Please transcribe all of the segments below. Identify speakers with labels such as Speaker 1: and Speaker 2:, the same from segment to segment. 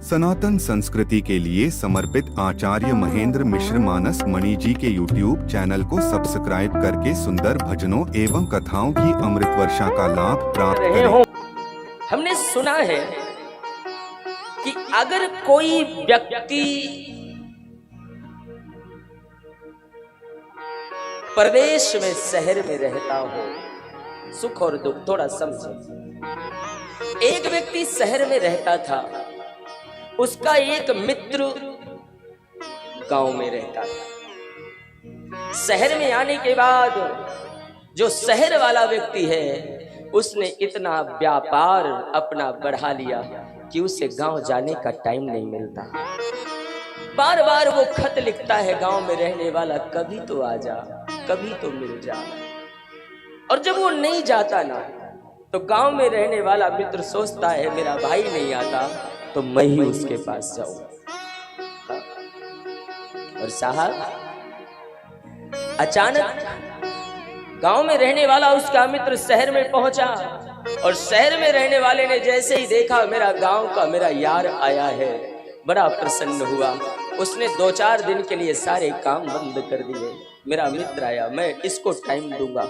Speaker 1: सनातन संस्कृति के लिए समर्पित आचार्य महेंद्र मिश्र मानस मणि जी के YouTube चैनल को सब्सक्राइब करके सुंदर भजनों एवं कथाओं की अमृत वर्षा का लाभ प्राप्त करें।
Speaker 2: हमने सुना है कि अगर कोई व्यक्ति प्रदेश में, शहर में रहता हो, सुख और दुख थोड़ा समझे। एक व्यक्ति शहर में रहता था, उसका एक मित्र गांव में रहता था। शहर में आने के बाद जो शहर वाला व्यक्ति है, उसने इतना व्यापार अपना बढ़ा लिया कि उसे गांव जाने का टाइम नहीं मिलता। बार बार वो खत लिखता है गांव में रहने वाला, कभी तो आ जा, कभी तो मिल जा। और जब वो नहीं जाता ना, तो गांव में रहने वाला मित्र सोचता है मेरा भाई नहीं आता तो मैं ही उसके पास जाऊं। और साहब, अचानक गांव में रहने वाला उसका मित्र शहर में पहुंचा, और शहर में रहने वाले ने जैसे ही देखा मेरा गांव का मेरा यार आया है, बड़ा प्रसन्न हुआ। उसने 2-4 दिन के लिए सारे काम बंद कर दिए। मेरा मित्र आया, मैं इसको टाइम दूंगा।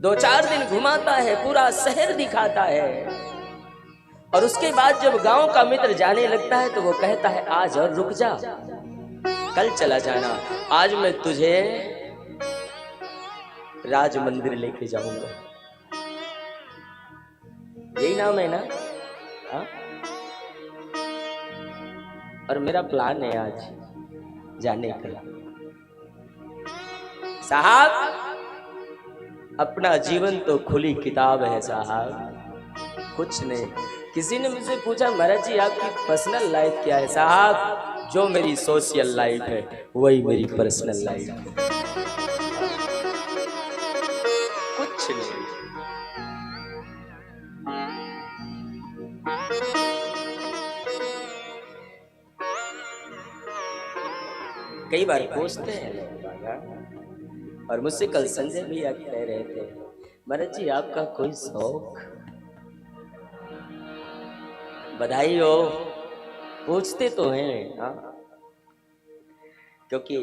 Speaker 2: 2-4 दिन घुमाता है, पूरा शहर दिखाता है। और उसके बाद जब गांव का मित्र जाने लगता है तो वो कहता है आज और रुक जा, कल चला जाना, आज मैं तुझे राज मंदिर लेके जाऊंगा। यही नाम है ना? हाँ? और मेरा प्लान है आज जाने का। साहब, अपना जीवन तो खुली किताब है साहब, कुछ नहीं। किसी ने मुझसे पूछा महाराज जी आपकी पर्सनल लाइफ क्या है? साहब, जो मेरी सोशल लाइफ है वही मेरी पर्सनल लाइफ है, कुछ नहीं। कई बार पूछते हैं और मुझसे कल संजय भैया कह रहे थे महाराज जी आपका कोई शौक? बधाई हो, पूछते तो हैं। हाँ, क्योंकि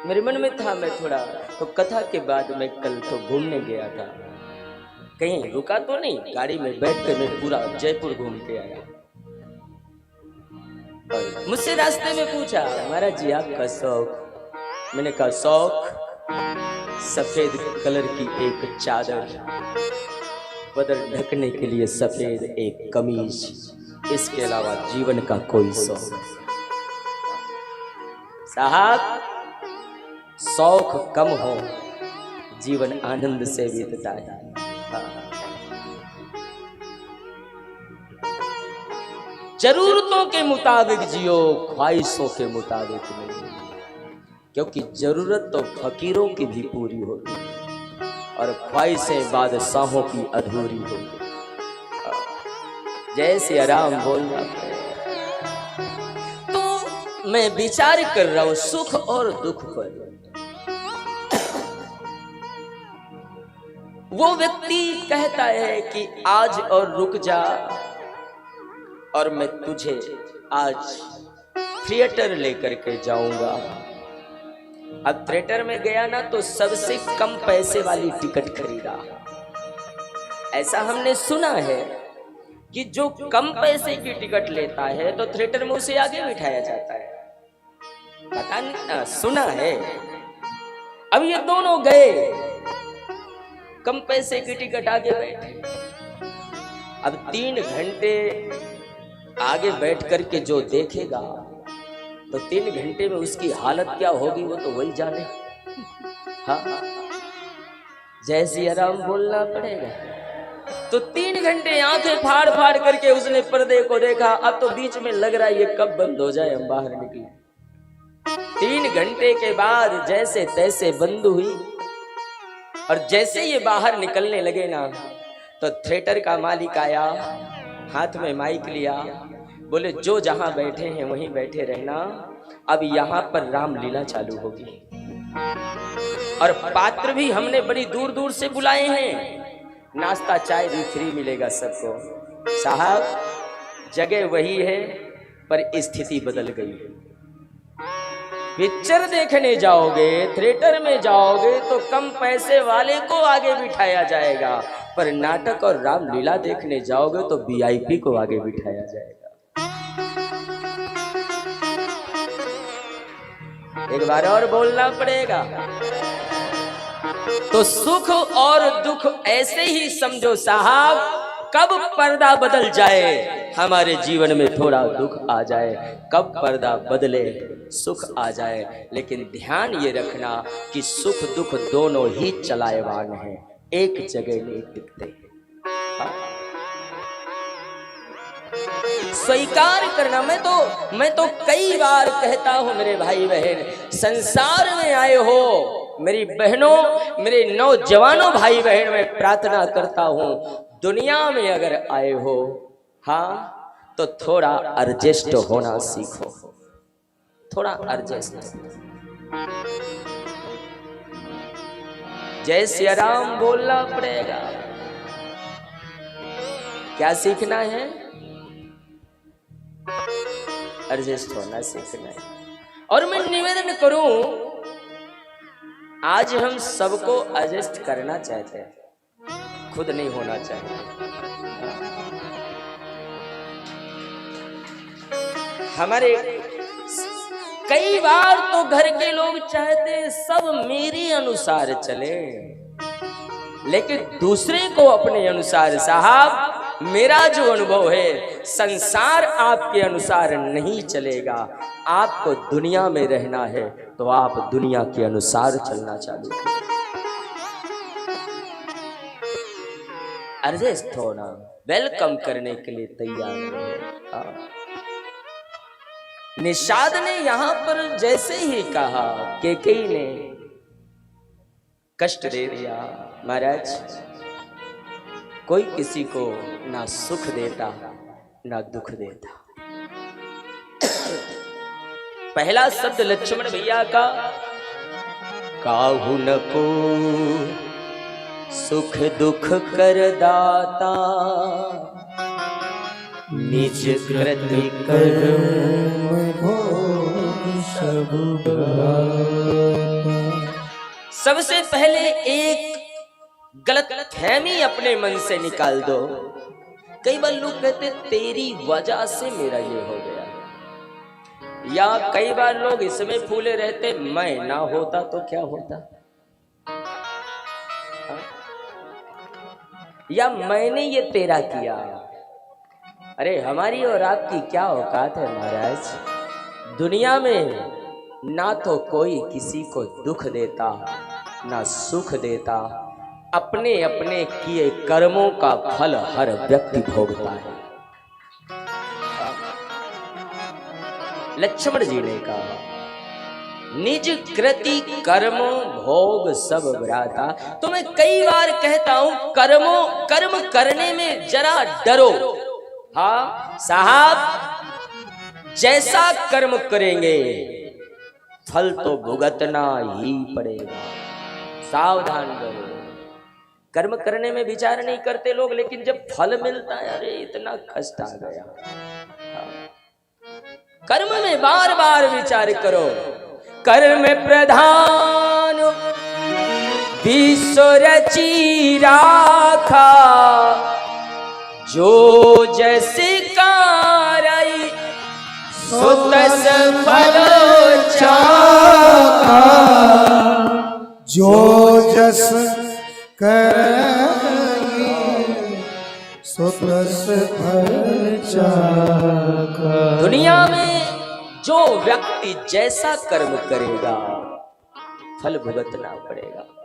Speaker 2: मेरे मन में था, मैं थोड़ा तो कथा के बाद मैं कल तो घूमने गया था, कहीं रुका तो नहीं, गाड़ी में बैठ कर मैं पूरा जयपुर घूम के आया। और मुझसे रास्ते में पूछा महाराज जी आपका शौक? मैंने कहा शौक सफेद कलर की एक चादर, बदन ढकने के लिए सफेद एक कमीज, इसके अलावा जीवन का कोई शौक। साहब, शौक कम हो, जीवन आनंद से बीतता है। जरूरतों के मुताबिक जियो, ख्वाहिशों के मुताबिक नहीं, क्योंकि जरूरत तो फकीरों की भी पूरी होती है और ख्वाहिशें बादशाहों की अधूरी होती। जैसे आराम बोलना। तो मैं विचार कर रहा हूं सुख और दुख पर। वो व्यक्ति कहता है कि आज और रुक जा, और मैं तुझे आज थिएटर लेकर के जाऊंगा। अब थिएटर में गया ना तो सबसे कम पैसे वाली टिकट खरीदा। ऐसा हमने सुना है कि जो कम पैसे की टिकट लेता है तो थिएटर में उसे आगे बिठाया जाता है। पता नहीं ना, सुना है। अब ये दोनों गए, कम पैसे की टिकट आगे बैठे। अब 3 घंटे आगे बैठ करके जो देखेगा तो 3 घंटे में उसकी हालत क्या होगी वो तो वही जाने। हाँ, जैसी आराम बोलना पड़ेगा। तो 3 घंटे आंखें फाड़ फाड़ करके उसने पर्दे को देखा। अब तो बीच में लग रहा है ये कब बंद हो जाए, हम बाहर निकले। 3 घंटे के बाद जैसे तैसे बंद हुई, और जैसे ये बाहर निकलने लगे ना तो थिएटर का मालिक आया, हाथ में माइक लिया, बोले जो जहां बैठे हैं वहीं बैठे रहना, अब यहाँ पर रामलीला चालू होगी। और पात्र भी हमने बड़ी दूर दूर से बुलाए हैं, नाश्ता चाय भी फ्री मिलेगा सबको। साहब जगह वही है पर स्थिति बदल गई है। पिक्चर देखने जाओगे, थिएटर में जाओगे तो कम पैसे वाले को आगे बिठाया जाएगा, पर नाटक और रामलीला देखने जाओगे तो वीआईपी को आगे बिठाया जाएगा। एक बार और बोलना पड़ेगा। तो सुख और दुख ऐसे ही समझो साहब, कब पर्दा बदल जाए हमारे जीवन में थोड़ा दुख आ जाए, कब पर्दा बदले सुख आ जाए। लेकिन ध्यान ये रखना कि सुख दुख दोनों ही चलाएवान हैं, एक जगह नहीं टिकते। स्वीकार करना। मैं तो कई बार कहता हूं मेरे भाई बहन, संसार में आए हो मेरी बहनों, मेरे नौजवानों भाई बहन, मैं प्रार्थना करता हूं दुनिया में अगर आए हो, हाँ, तो थोड़ा एडजस्ट होना सीखो, थोड़ा एडजस्ट। जय सिया राम बोलना पड़ेगा। क्या सीखना है? एडजस्ट होना सीखना है। और मैं निवेदन करूं, आज हम सबको एडजस्ट करना चाहते हैं, खुद नहीं होना चाहिए। हमारे कई बार तो घर के लोग चाहते हैं सब मेरे अनुसार चले, लेकिन दूसरे को अपने अनुसार। साहब, मेरा जो अनुभव है, संसार आपके अनुसार नहीं चलेगा। आपको दुनिया में रहना है तो आप दुनिया के अनुसार चलना चालू करें। एडजस्ट होना, वेलकम करने के लिए तैयार रहे। निषाद ने यहां पर जैसे ही कहा, केकई ने कष्ट दे दिया। महाराज, कोई किसी को ना सुख देता ना दुख देता। पहला शब्द लक्ष्मण भैया का, काहू न को सुख दुख कर दाता, निज कृति कर्म भोग सब गाता। सबसे पहले एक गलत फहमी अपने मन से निकाल दो। कई बार लोग कहते तेरी वजह से मेरा ये हो गया, या कई बार लोग इसमें फूले रहते, मैं ना होता तो क्या होता, या मैंने ये तेरा किया। अरे हमारी और आपकी क्या औकात है महाराज। दुनिया में ना तो कोई किसी को दुख देता ना सुख देता, अपने अपने किए कर्मों का फल हर व्यक्ति भोगता है। लक्ष्मण जी ने कहा, निज कृति कर्म भोग सब भ्राता। तो मैं कई बार कहता हूं, कर्म करने में जरा डरो। हाँ साहब, जैसा कर्म करेंगे फल तो भुगतना ही पड़ेगा। सावधान रहो। कर्म करने में विचार नहीं करते लोग, लेकिन जब फल मिलता है, अरे इतना कष्ट आ गया। कर्म में बार बार विचार करो। कर्म प्रधान विश्व रची राखा, जो जैसे कारई सो तस फल चाखा।
Speaker 3: जो जस करई सो तस फल चाखा।
Speaker 2: दुनिया में जो व्यक्ति जैसा कर्म करेगा फल भुगतना पड़ेगा।